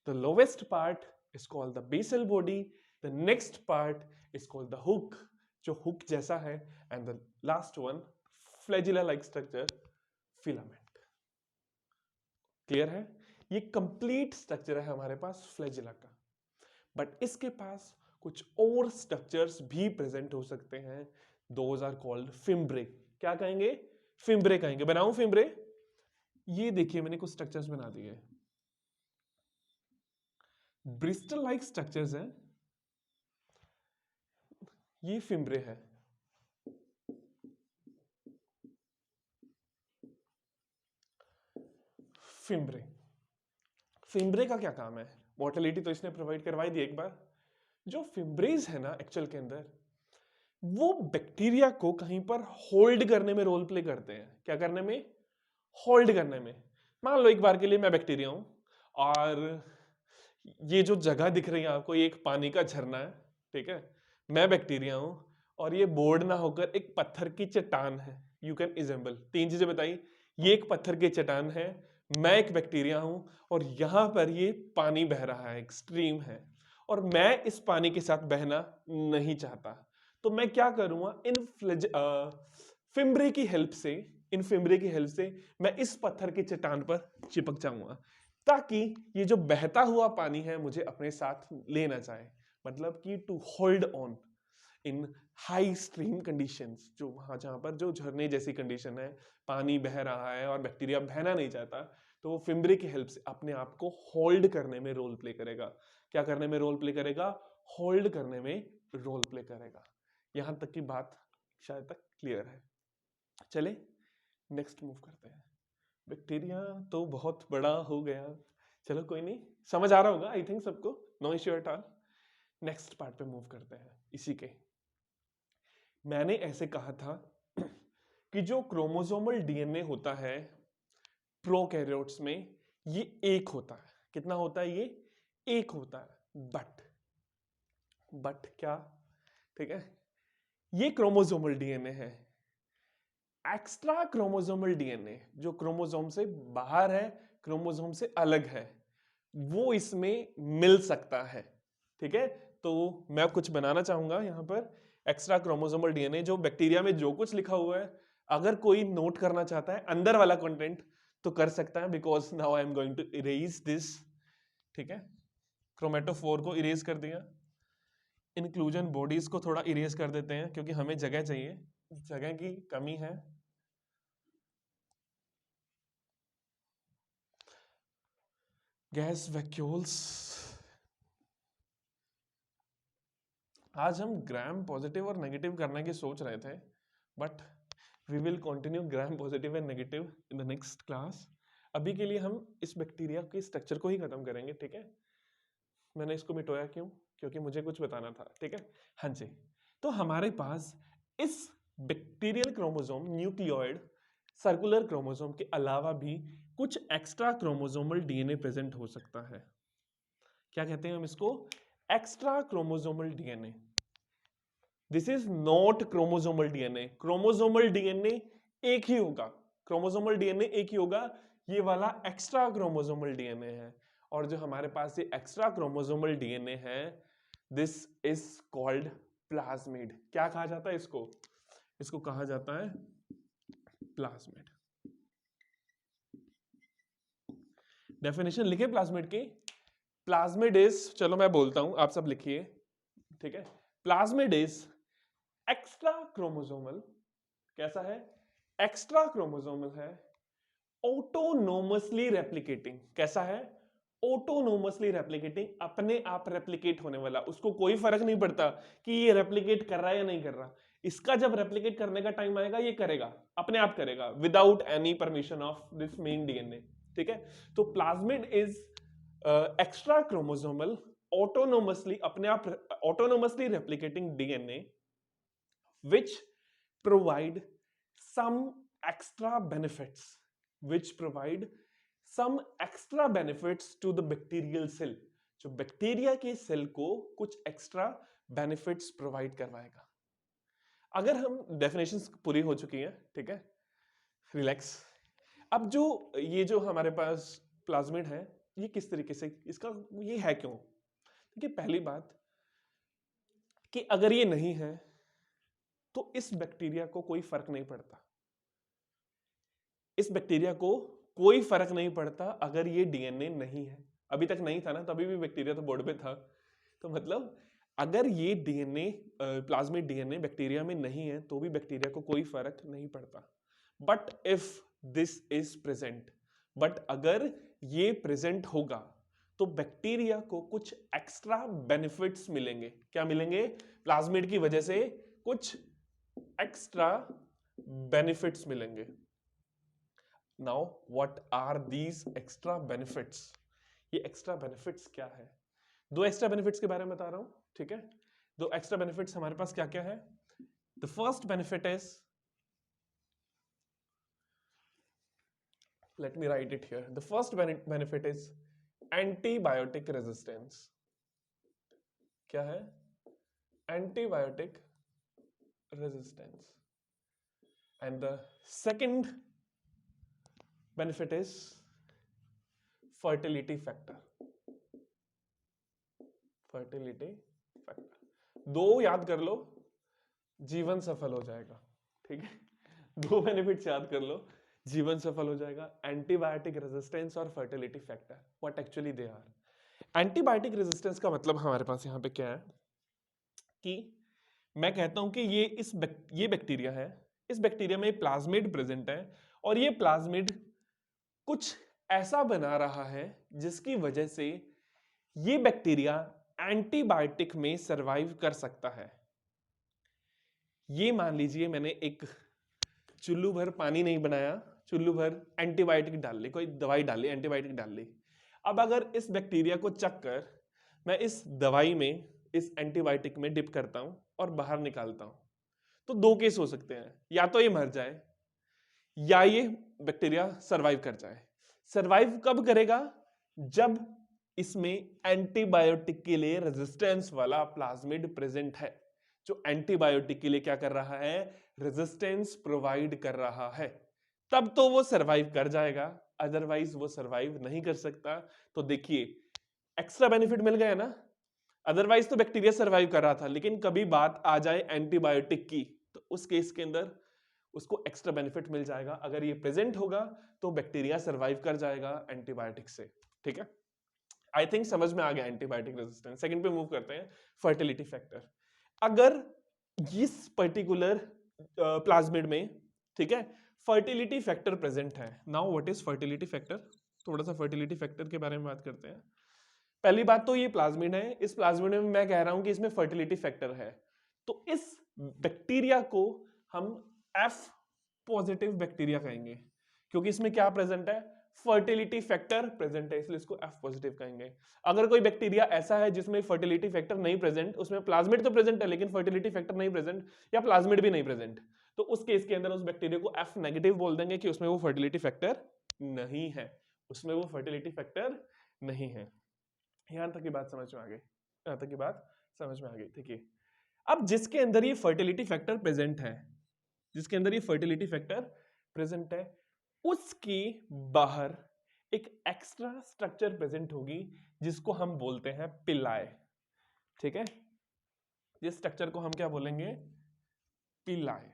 The lowest part is called the basal body, the next part is called the hook, जो hook जैसा है, and the last one flagella like structure, filament. Clear है? ये कंप्लीट स्ट्रक्चर है हमारे पास फ्लैजिला का, बट इसके पास कुछ और स्ट्रक्चर्स भी प्रेजेंट हो सकते हैं. Those are called fimbriae. क्या कहेंगे? फिम्ब्रे कहेंगे. बनाऊं फिम्ब्रे? ये देखिए मैंने कुछ स्ट्रक्चर्स बना दिए. ब्रिस्टल लाइक स्ट्रक्चर्स हैं, ये फिम्ब्रे है. फिम्ब्रे, फिम्ब्रे का क्या काम है? मोटिलिटी तो इसने प्रोवाइड करवाई दी एक बार. जो फिम्ब्रेज है ना एक्चुअल के अंदर, वो बैक्टीरिया को कहीं पर होल्ड करने में रोल प्ले करते हैं. क्या करने में? होल्ड करने में. मान लो एक बार के लिए मैं बैक्टीरिया हूं और ये जो जगह दिख रही है आपको, ये एक पानी का झरना है. ठीक है, मैं बैक्टीरिया हूं और ये बोर्ड ना होकर एक पत्थर की चट्टान है. You can assemble. तीन चीजें बताई. ये एक पत्थर की चट्टान है, मैं एक बैक्टीरिया हूं और यहां पर ये पानी बह रहा है, एक स्ट्रीम है, और मैं इस पानी के साथ बहना नहीं चाहता. तो मैं क्या करूंगा? फिम्ब्रे की हेल्प से, इन फिम्ब्रे की हेल्प से मैं इस पत्थर की चट्टान पर चिपक जाऊंगा, ताकि ये जो बहता हुआ पानी है मुझे अपने साथ लेना चाहे. मतलब कि to hold on in high stream conditions, जो वहां जहां पर जो झरने जैसी कंडीशन है, पानी बह रहा है और बैक्टीरिया बहना नहीं चाहता, तो वो फिम्ब्रे की हेल्प से अपने आप को होल्ड करने में रोल प्ले करेगा. क्या करने में रोल प्ले करेगा? होल्ड करने में रोल प्ले करेगा. यहां तक की बात शायद तक क्लियर है. चले नेक्स्ट मूव करते हैं. बैक्टीरिया तो बहुत बड़ा हो गया, चलो कोई नहीं, समझ आ रहा होगा आई थिंक सबको. No issue at all. Next part पे मूव करते हैं. इसी के मैंने ऐसे कहा था कि जो क्रोमोसोमल डीएनए होता है प्रोकैरियोट्स में, ये एक होता है. कितना होता है? ये एक होता है. बट क्या? ठीक है, ये क्रोमोसोमल डीएनए है. एक्स्ट्रा क्रोमोसोमल डीएनए जो क्रोमोसोम से बाहर है, क्रोमोसोम से अलग है, वो इसमें मिल सकता है. ठीक है, तो मैं कुछ बनाना चाहूंगा यहां पर एक्स्ट्रा क्रोमोसोमल डीएनए. जो बैक्टीरिया में जो कुछ लिखा हुआ है, अगर कोई नोट करना चाहता है अंदर वाला कंटेंट तो कर सकता है, because now I am going to erase this. ठीक है, क्रोमेटोफोर को इरेज कर दिया. इंक्लूजन बॉडीज को थोड़ा इरेज कर देते हैं क्योंकि हमें जगह चाहिए, जगह की कमी है. Gas vacuoles. आज हम ग्राम पॉजिटिव और नेगेटिव करने की सोच रहे थे, but we will continue gram positive and negative in the next class. अभी के लिए हम इस बैक्टीरिया के स्ट्रक्चर को ही खत्म करेंगे. ठीक है, मैंने इसको मिटाया क्यों? क्योंकि मुझे कुछ बताना था. ठीक है, हाँ जी. तो हमारे पास इस bacterial chromosome nucleoid circular chromosome के अलावा भी कुछ एक्स्ट्रा क्रोमोसोमल डीएनए प्रेजेंट हो सकता है. क्या कहते हैं हम इसको? Extra chromosomal DNA. This is not chromosomal DNA. Chromosomal DNA एक ही होगा, क्रोमोसोमल डीएनए एक ही होगा. ये वाला एक्स्ट्रा क्रोमोसोमल डीएनए है. और जो हमारे पास ये एक्स्ट्रा क्रोमोसोमल डीएनए है, दिस इज कॉल्ड प्लाज्मिड. क्या कहा जाता है इसको? इसको कहा जाता है प्लाज्मिड. डेफिनेशन लिखे प्लाज्मिड की. प्लाज्मिड इज, चलो मैं बोलता हूं, आप सब लिखिए. ठीक है, प्लाज्मिड इज एक्स्ट्रा क्रोमोसोमल. कैसा है? एक्स्ट्रा क्रोमोसोमल है. Autonomously replicating. कैसा है? ऑटोनोमसली रेप्लिकेटिंग, अपने आप रेप्लिकेट होने वाला. उसको कोई फर्क नहीं पड़ता कि ये रेप्लिकेट कर रहा है या नहीं कर रहा. इसका जब रेप्लिकेट करने का टाइम आएगा, ये करेगा, अपने आप करेगा, without any permission of this main DNA. ठीक है, तो plasmid is extra chromosomal autonomously, अपने आप autonomously replicating DNA which provide some extra benefits, which provide some extra benefits to the bacterial cell. जो बैक्टीरिया के सेल को कुछ एक्स्ट्रा बेनिफिट्स प्रोवाइड करवाएगा. अगर हम डेफिनेशंस पूरी हो चुकी हैं, ठीक है, रिलैक्स। अब जो ये जो हमारे पास प्लाज्मिड है, ये किस तरीके से, इसका ये है क्यों? देखिए पहली बात कि अगर ये नहीं है तो इस बैक्टीरिया को कोई फर्क नहीं पड़ता, इस बैक्टीरिया को कोई फर्क नहीं पड़ता अगर ये डीएनए नहीं है। अभी तक नहीं था ना, तभी भी बैक्टीरिया तो बोर्ड पे था। तो मतलब अगर ये डीएनए प्लाज्मिड डीएनए बैक्टीरिया में नहीं है तो भी बैक्टीरिया को कोई फर्क नहीं पड़ता। But if this is present, but अगर ये प्रेजेंट होगा तो बैक्टीरिया को कुछ एक्स्ट्रा बेनिफिट्स मिलेंगे। क्या मिलेंगे? प्लाज्मिड की वजह से कुछ एक्स्ट्रा बेनिफिट्स मिलेंगे। Now what are these extra benefits? ये एक्स्ट्रा बेनिफिट्स क्या है? दो एक्स्ट्रा बेनिफिट्स के बारे में बता रहा हूं, ठीक है। दो एक्स्ट्रा बेनिफिट्स हमारे पास क्या क्या है? The first benefit is, let me write it here. The first benefit is antibiotic resistance. क्या है? Antibiotic resistance. And the second benefit is fertility factor. Fertility factor. दो याद कर लो, जीवन सफल हो जाएगा, ठीक है। दो बेनिफिट्स याद कर लो, जीवन सफल हो जाएगा। एंटीबायोटिक रेजिस्टेंस और fertility factor, what actually they are. Antibiotic resistance का मतलब हमारे पास यहाँ पे क्या है कि मैं कहता हूं कि ये बैक्टीरिया है, इस बैक्टीरिया में प्लाज्मिड प्रेजेंट है और ये प्लाज्मिड कुछ ऐसा बना रहा है जिसकी वजह से ये बैक्टीरिया एंटीबायोटिक में सरवाइव कर सकता है। ये मान लीजिए मैंने एक चुल्लू भर पानी नहीं बनाया, चुल्लू भर एंटीबायोटिक डाल ली, कोई दवाई डाल ली, एंटीबायोटिक डाल ली। अब अगर इस बैक्टीरिया को चक कर मैं इस दवाई में, इस एंटीबायोटिक में डिप करता हूं और बाहर निकालता हूं, तो दो केस हो सकते हैं, या तो ये मर जाए या ये बैक्टीरिया सरवाइव कर जाए। सरवाइव कब करेगा? जब इसमें एंटीबायोटिक के लिए रेजिस्टेंस वाला प्लाज्मिड प्रेजेंट है, जो एंटीबायोटिक के लिए क्या कर रहा है? रेजिस्टेंस प्रोवाइड कर रहा है, तब तो वो सरवाइव कर जाएगा, अदरवाइज वो सरवाइव नहीं कर सकता। तो देखिए एक्स्ट्रा बेनिफिट मिल गया ना। अदरवाइज तो बैक्टीरिया सरवाइव कर रहा था, लेकिन कभी बात आ जाए एंटीबायोटिक की तो उस केस के अंदर उसको एक्स्ट्रा बेनिफिट मिल जाएगा। अगर ये प्रेजेंट होगा तो बैक्टीरिया सरवाइव कर जाएगा एंटीबायोटिक से, ठीक है। आई थिंक समझ में आ गया एंटीबायोटिक रेजिस्टेंस। सेकंड पे मूव करते हैं, फर्टिलिटी फैक्टर। अगर इस पर्टिकुलर प्लाज्मिड में, ठीक है, फर्टिलिटी फैक्टर प्रेजेंट है। Now what is fertility factor? थोड़ा सा फर्टिलिटी फैक्टर के बारे में बात करते हैं। पहली बात तो ये प्लाज्मिड है, इस प्लाज्मिड में मैं कह रहा हूं कि इसमें फर्टिलिटी फैक्टर है, तो इस बैक्टीरिया को हम F पॉजिटिव बैक्टीरिया कहेंगे, क्योंकि इसमें क्या प्रेजेंट है? फर्टिलिटी फैक्टर प्रेजेंट है, इसलिए इसको F पॉजिटिव कहेंगे। अगर कोई बैक्टीरिया ऐसा है जिसमें फर्टिलिटी फैक्टर नहीं प्रेजेंट, उसमें प्लाज्मिड तो प्रेजेंट है लेकिन फर्टिलिटी फैक्टर नहीं प्रेजेंट, या प्लाज्मिड भी नहीं प्रेजेंट, तो उस केस के अंदर उस बैक्टीरिया को F नेगेटिव बोल देंगे कि उसमें वो फर्टिलिटी फैक्टर नहीं है, उसमें वो फर्टिलिटी फैक्टर नहीं है। यहां तक की बात समझ में आ गई? यहां तक की बात समझ में आ गई, ठीक है। अब जिसके अंदर ये फर्टिलिटी फैक्टर प्रेजेंट है, जिसके अंदर ये फर्टिलिटी फैक्टर प्रेजेंट है, उसके बाहर एक एक्स्ट्रा स्ट्रक्चर प्रेजेंट होगी जिसको हम बोलते हैं पिलाए, ठीक है। जिस स्ट्रक्चर को हम क्या बोलेंगे? पिलाए।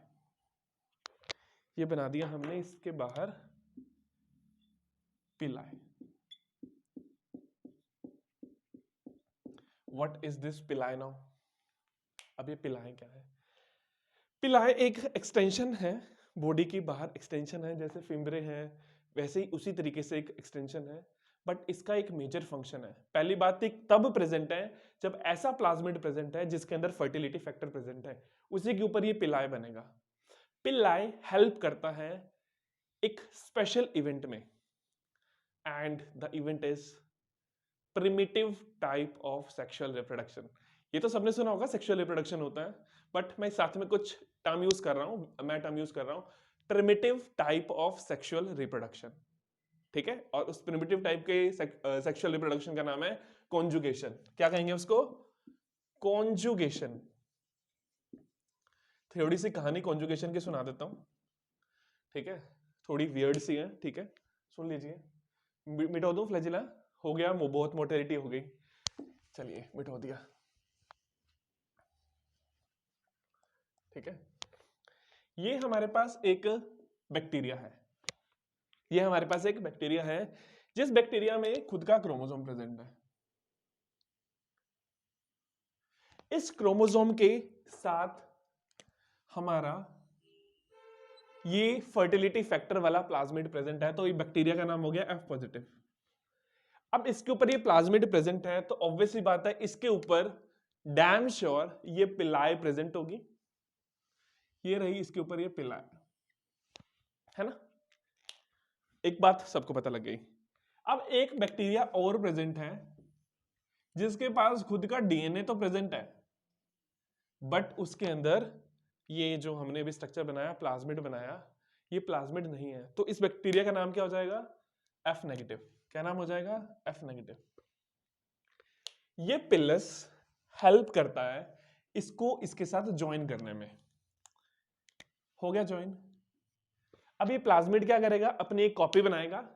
ये बना दिया हमने इसके बाहर पिलाए। व्हाट इज दिस पिलाए नाउ? अब ये पिलाए क्या है? पिलाए एक एक्सटेंशन है, बॉडी की बाहर एक्सटेंशन है, जैसे फिम्बरे है वैसे ही उसी तरीके से एक एक्सटेंशन है, बट इसका एक मेजर फंक्शन है। पहली बात एक तब प्रेजेंट है जब ऐसा प्लाज्मिड प्रेजेंट है जिसके अंदर फर्टिलिटी फैक्टर प्रेजेंट है, उसी के ऊपर ये पिलाए बनेगा। पिलाए हेल्प करता है एक स्पेशल इवेंट में, and the event is primitive type of sexual reproduction. ये तो सबने सुना होगा सेक्सुअल रिप्रोडक्शन होता है, बट मैं साथ में कुछ टर्म यूज कर रहा हूं, मैं टर्म यूज कर रहा हूं primitive type of sexual reproduction, ठीक है। और उस प्रिमिटिव टाइप के सेक्सुअल रिप्रोडक्शन का नाम है कॉन्जुगेशन। क्या कहेंगे उसको? कॉन्जुगेशन। थोड़ी सी कहानी कॉन्जुगेशन की सुना देता हूँ, ठीक है, थोड़ी वियर्ड सी है, ठीक है, सुन लीजिए। मिटा दूं फ्लैजिला? हो गया, बहुत मोटेलिटी हो गई, चलिए मिटा दिया, ठीक है। ये हमारे पास एक बैक्टीरिया है, ये हमारे पास एक बैक्टीरिया है, जिस बैक्टीरिया में खुद का क्रोमोसोम प्रेजेंट है। इस क्रोमोसोम के साथ हमारा ये फर्टिलिटी फैक्टर वाला प्लाज्मिड प्रेजेंट है, तो ये बैक्टीरिया का नाम हो गया F पॉजिटिव। अब इसके ऊपर ये प्लाज्मिड प्रेजेंट है, तो ऑब्वियसली बात है इसके ऊपर डैम श्योर ये पिलाए प्रेजेंट होगी। ये रही इसके ऊपर ये पिलाए, है ना। एक बात सबको पता लग गई। अब एक बैक्टीरिया और प्रेजेंट है जिसके पास खुद का डीएनए तो प्रेजेंट है, बट उसके अंदर ये जो हमने भी स्ट्रक्चर बनाया, प्लाज्मिड बनाया, ये प्लाज्मिड नहीं है। तो इस बैक्टीरिया का नाम क्या हो जाएगा? F negative. क्या नाम हो जाएगा? F negative. ये पिलस हेल्प करता है इसको इसके साथ ज्वाइन करने में। हो गया ज्वाइन। अब ये प्लाज्मिड क्या करेगा? अपनी एक कॉपी बनाएगा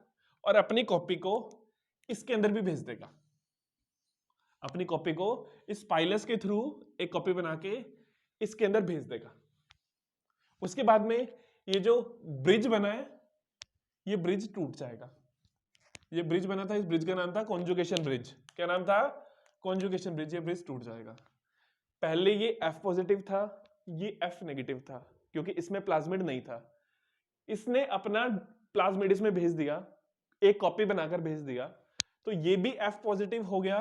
और अपनी कॉपी को इसके अंदर भी भेज देगा। अपनी कॉपी को इस पाइलस के थ्रू एक कॉपी बना के इसके अंदर भेज देगा। उसके बाद में ये जो ब्रिज बना है, ये ब्रिज टूट जाएगा। ये ब्रिज बना था, इस ब्रिज का नाम था कॉन्जुगेशन ब्रिज। क्या नाम था? Conjugation bridge. ये ब्रिज टूट जाएगा। पहले ये F पॉजिटिव था, ये F नेगेटिव था, क्योंकि इसमें प्लाज्मिड नहीं था। इसने अपना प्लाज्मिड इसमें भेज दिया, एक कॉपी बनाकर भेज दिया, तो ये भी F पॉजिटिव हो गया।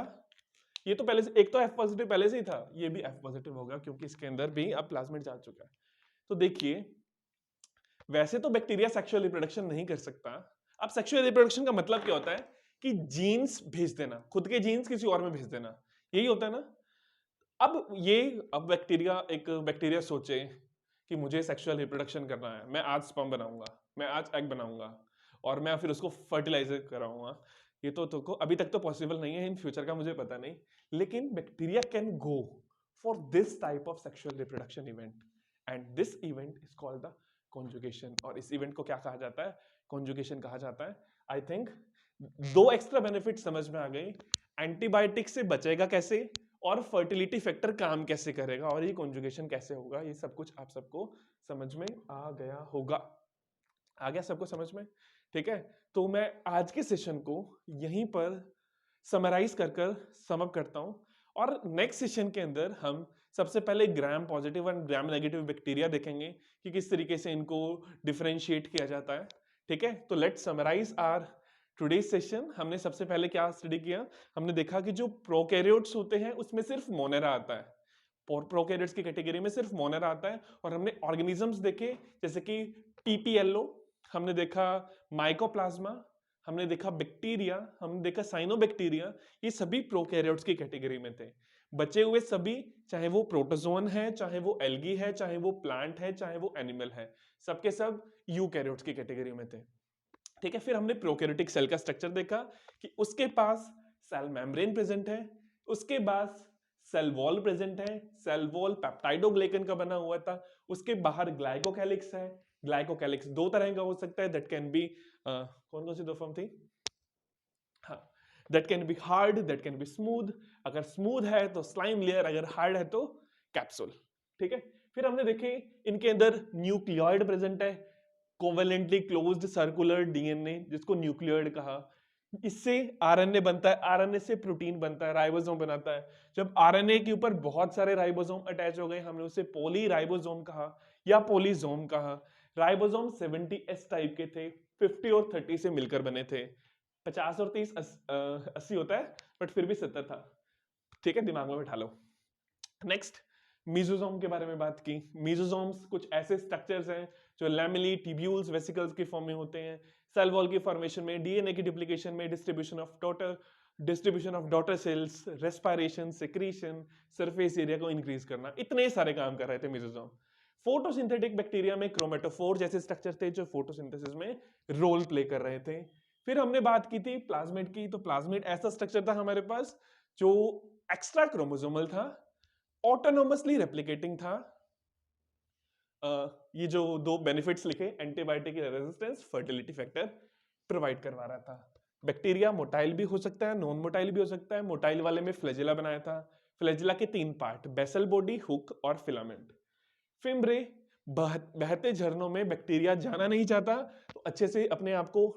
ये तो पहले से, एक तो F पॉजिटिव पहले से ही था, ये भी F पॉजिटिव होगा क्योंकि इसके अंदर भी अब प्लाज्मिड जा चुका है। तो देखिए, वैसे तो बैक्टीरिया सेक्सुअल रिप्रोडक्शन नहीं कर सकता। अब सेक्सुअल रिप्रोडक्शन का मतलब क्या होता है? कि जीन्स भेज देना, खुद के जीन्स किसी और में भेज देना, यही होता है ना। अब एक बैक्टीरिया सोचे कि मुझे सेक्सुअल रिप्रोडक्शन करना है, मैं आज स्पर्म बनाऊंगा, मैं आज एग बनाऊंगा और मैं फिर उसको फर्टिलाइजर कराऊंगा। ये तो अभी तक तो पॉसिबल नहीं है, इन फ्यूचर का मुझे पता नहीं, लेकिन bacteria can go for this type of sexual reproduction event, and this event is called the conjugation. और इस इवेंट को क्या कहा जाता है? कॉन्जुगेशन कहा जाता है। आई थिंक 2 एक्स्ट्रा बेनिफिट समझ में आ गई। एंटीबायोटिक से बचेगा कैसे, और फर्टिलिटी फैक्टर काम कैसे करेगा, और ये कॉन्जुगेशन कैसे होगा, ये सब कुछ आप सबको समझ में आ गया होगा। आ गया सबको समझ में? ठीक है, तो मैं आज के सेशन को यहीं पर समराइज कर सम अप करता हूं, और नेक्स्ट सेशन के अंदर हम सबसे पहले ग्राम positive and gram negative bacteria देखेंगे कि किस तरीके से इनको डिफरेंशिएट किया जाता है। ठीक है, तो let's summarise our today session. हमने सबसे पहले क्या स्टडी किया? हमने देखा कि जो प्रोकैरियोट्स होते हैं उसमें सिर्फ मोनेरा आता है, प्रोकैरियोट्स की कैटेगरी में सिर्फ मोनेरा आता है। और हमने ऑर्गेनिजम्स देखे जैसे कि TPLO, हमने देखा माइकोप्लाज्मा, हमने देखा बैक्टीरिया, हमने देखा साइनोबैक्टीरिया, ये सभी प्रोकैरियोट्स की कैटेगरी में थे। बचे हुए सभी, चाहे वो प्रोटोजोन है, चाहे वो एल्गी है, चाहे वो प्लांट है, चाहे वो एनिमल है, सबके सब यूकैरियोट्स की कैटेगरी में थे। ठीक है, फिर हमने प्रोकैरियोटिक सेल का स्ट्रक्चर देखा कि उसके पास सेल मेम्ब्रेन प्रेजेंट है, उसके पास सेल वॉल प्रेजेंट है, सेल वॉल पेप्टाइडोग्लाइकन का बना हुआ था, उसके बाहर ग्लाइकोकैलिक्स है। ग्लाइकोकैलिक्स 2 तरह का हो सकता है, दैट कैन बी कौन कौन सी 2 फॉर्म थी? हाँ, that can be hard, that can be smooth. अगर स्मूथ है तो स्लाइम लेयर, अगर हार्ड है तो कैप्सूल। ठीक है, फिर हमने देखे इनके अंदर न्यूक्लियोइड प्रेजेंट है, कोवेलेंटली क्लोज्ड सर्कुलर डीएनए, जिसको न्यूक्लियोइड कहा। इससे आरएनए बनता है, आरएनए से प्रोटीन बनता है, राइबोसोम बनाता है। जब आरएनए के ऊपर बहुत सारे राइबोसोम अटैच हो गए, हमने उसे पॉलीराइबोसोम कहा या पॉलीजोम कहा। राइबोसोम 70S टाइप के थे, 50 और 30 से मिलकर बने थे। 50 और 30 80 होता है, बट फिर भी 70 था। ठीक है, दिमाग में बिठा लो। नेक्स्ट, मीजोसोम के बारे में बात की। मीजोसोम्स कुछ ऐसे स्ट्रक्चर्स हैं जो लैमेली, ट्यूब्यूल्स, वेसिकल्स की फॉर्म में होते हैं। सेल वॉल की फॉर्मेशन में, डीएनए की डुप्लीकेशन में, distribution of daughter cells, respiration, secretion, surface area को इंक्रीज करना, इतने सारे काम कर रहे थे मीजोसोम। फोटोसिंथेटिक बैक्टीरिया में क्रोमेटोफोर जैसे स्ट्रक्चर थे जो फोटोसिंथेसिस में रोल प्ले कर रहे थे। फिर हमने बात की थी प्लाज्मिड की, तो प्लाज्मिड ऐसा स्ट्रक्चर था हमारे पास जो एक्स्ट्रा क्रोमोसोमल था, ऑटोनोमसली रेप्लिकेटिंग था, ये जो दो बेनिफिट्स लिखे, antibiotic resistance, fertility factor provide करवा रहा था। बैक्टीरिया मोटाइल भी हो सकता है, नॉन मोटाइल भी हो सकता है। मोटाइल वाले में फ्लैजिला बनाया था। फ्लैजिला के 3 पार्ट, बेसल बॉडी, हुक और फिलामेंट। फिम्ब्रे, बहते झरनों में बैक्टीरिया जाना नहीं चाहता, तो अच्छे से अपने आप को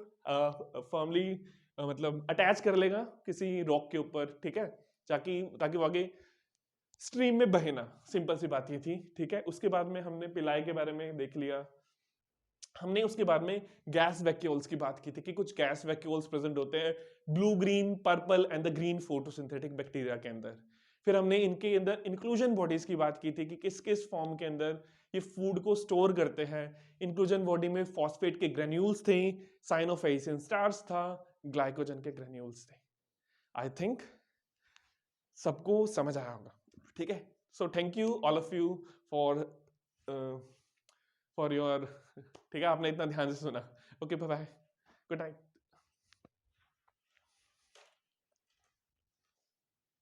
फर्मली मतलब अटैच कर लेगा किसी रॉक के ऊपर, ठीक है, ताकि ताकि वो आगे स्ट्रीम में बहे ना। सिंपल सी बात ये थी, ठीक है। उसके बाद में हमने पिलाई के बारे में देख लिया। हमने उसके बाद में गैस वैक्यूल्स की बात की थी कि कुछ गैस वैक्यूल्स प्रेजेंट होते हैं blue, green, purple and the green photosynthetic bacteria के अंदर। फिर हमने इनके अंदर इंक्लूजन बॉडीज की बात की थी कि किस किस फॉर्म के अंदर ये फूड को स्टोर करते हैं। इंक्लूजन बॉडी में फॉस्फेट के ग्रेन्यूल्स थे, साइनोफेसिन स्टार्च था, ग्लाइकोजन के ग्रेन्यूल्स थे। आई थिंक सबको समझ आया होगा, ठीक है। So thank you all of you for for your, ठीक है, आपने इतना ध्यान से सुना। Okay, bye bye, good night.